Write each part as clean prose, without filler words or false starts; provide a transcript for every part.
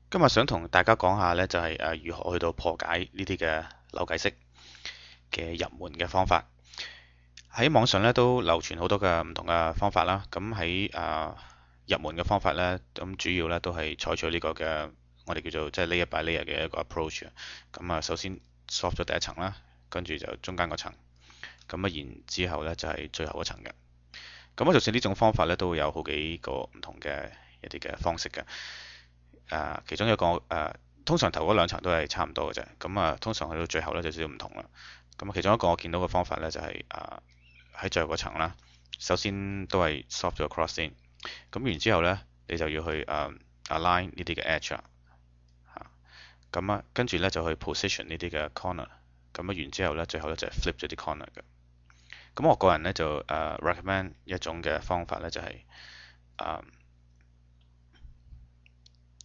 今日想同大家講下呢，就係如何去到破解呢啲嘅扭計骰嘅入門嘅方法。喺網上呢都流傳好多嘅唔同嘅方法啦。咁喺入門嘅方法呢，咁主要呢都係採取呢個嘅我哋叫做即係 layer by layer 嘅一個 approach。咁首先 solve 咗第一層啦，跟住就中間嗰層，咁然之後呢就係最後嗰層嘅。咁就算呢種方法呢，都會有好幾個唔同嘅一啲嘅方式嘅。其中一個通常頭嗰兩層都係差唔多嘅啫。咁通常去到最後咧就少少唔同啦。咁其中一個我見到嘅方法咧就係喺最後嗰層啦。首先都係 solve 咗 cross 先。咁然之後咧，你就要去align 呢啲嘅 edge 啦。咁跟住咧就去 position 呢啲嘅 corner。咁完之後咧，最後咧就係 flip 咗啲 corner 嘅。咁我個人咧就recommend 一種嘅方法咧就係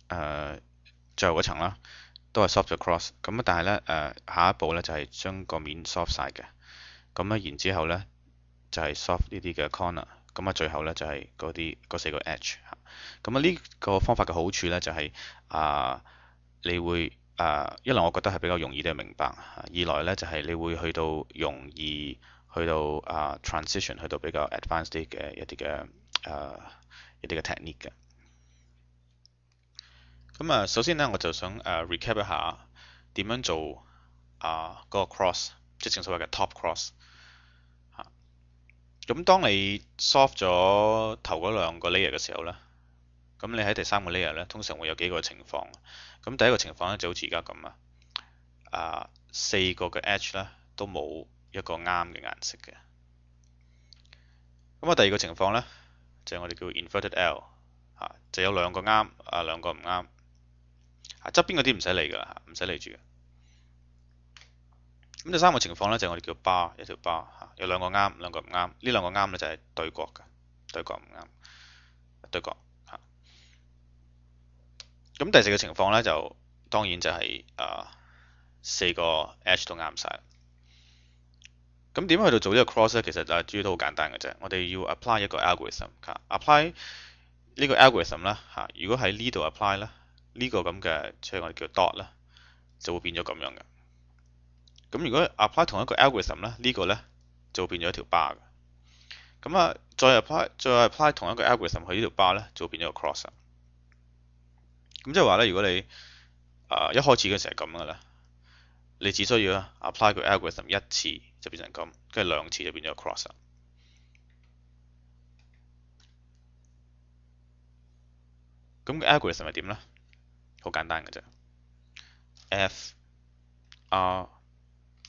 誒最後嗰層啦。都係 soft 咗 cross 咁但係咧下一步咧就係將個面 soft 晒嘅。咁然之後咧就係 soft 呢啲嘅 corner。最後咧就係嗰四個 edge。咁呢個方法嘅好處咧就係你會一來我覺得係比較容易啲明白，二來咧就係你會去到容易去到transition 去到比較 advanced 啲嘅一啲嘅 technique 嘅。首先咧我就想recap 一下點樣做嗰個 cross，即係正所謂嘅 top cross 嚇。咁當你 solve 咗頭嗰兩個 layer 嘅時候咧，咁你喺第三個 layer 咧，通常會有幾個情況。咁第一個情況咧就好似而家咁四個嘅 edge 咧都冇一個啱嘅顏色嘅。第二個情況咧就係我哋叫 inverted L 就有兩個啱兩個唔啱。側邊嗰啲唔使理㗎啦，唔使理住嘅。咁第三個情況咧就係我哋叫 bar， 一條 bar 有兩個啱，兩個唔啱。呢兩個啱咧就係對角嘅，對角唔啱，對角嚇。咁第四個情況咧就當然就係四個 edge 都啱晒。咁點去到做呢個 cross 咧？其實主要都好簡單嘅啫。我哋要 apply 一個 algorithm，apply 呢個 algorithm 咧如果喺呢度 apply 咧，呢個咁嘅即係我哋叫 dot 咧，就會變咗咁樣嘅。咁如果 apply 同一個 algorithm 咧，呢個咧就會變咗一條 bar 嘅。再apply 同一個 algorithm 去呢條 bar 咧，就會變咗個 cross。咁即係話咧，如果你一開始嘅時候係咁嘅咧，你只需要 apply 個 algorithm 一次就變成咁，跟住兩次就變咗個 cross。咁個 algorithm 係點咧？好簡單嘅啫，F R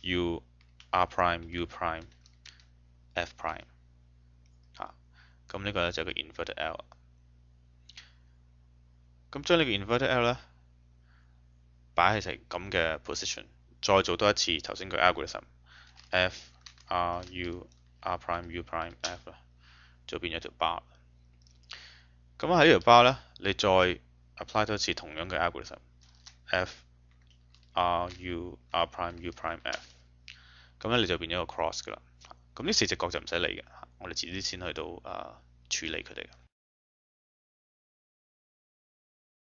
U R prime U prime F prime 咁呢個咧就係個 inverted L。咁將呢個 inverted L 咧擺喺成咁嘅 position，再做多一次頭先個 algorithm F R U R prime U prime F 啦，就變咗條 bar。咁喺呢條 bar 咧，你再 apply 多一次同樣嘅 algorithm F R U R prime U prime F，咁咧你就變咗個 cross 噶啦。咁呢四隻角就唔使理嘅，我哋遲啲先去到處理佢哋嘅。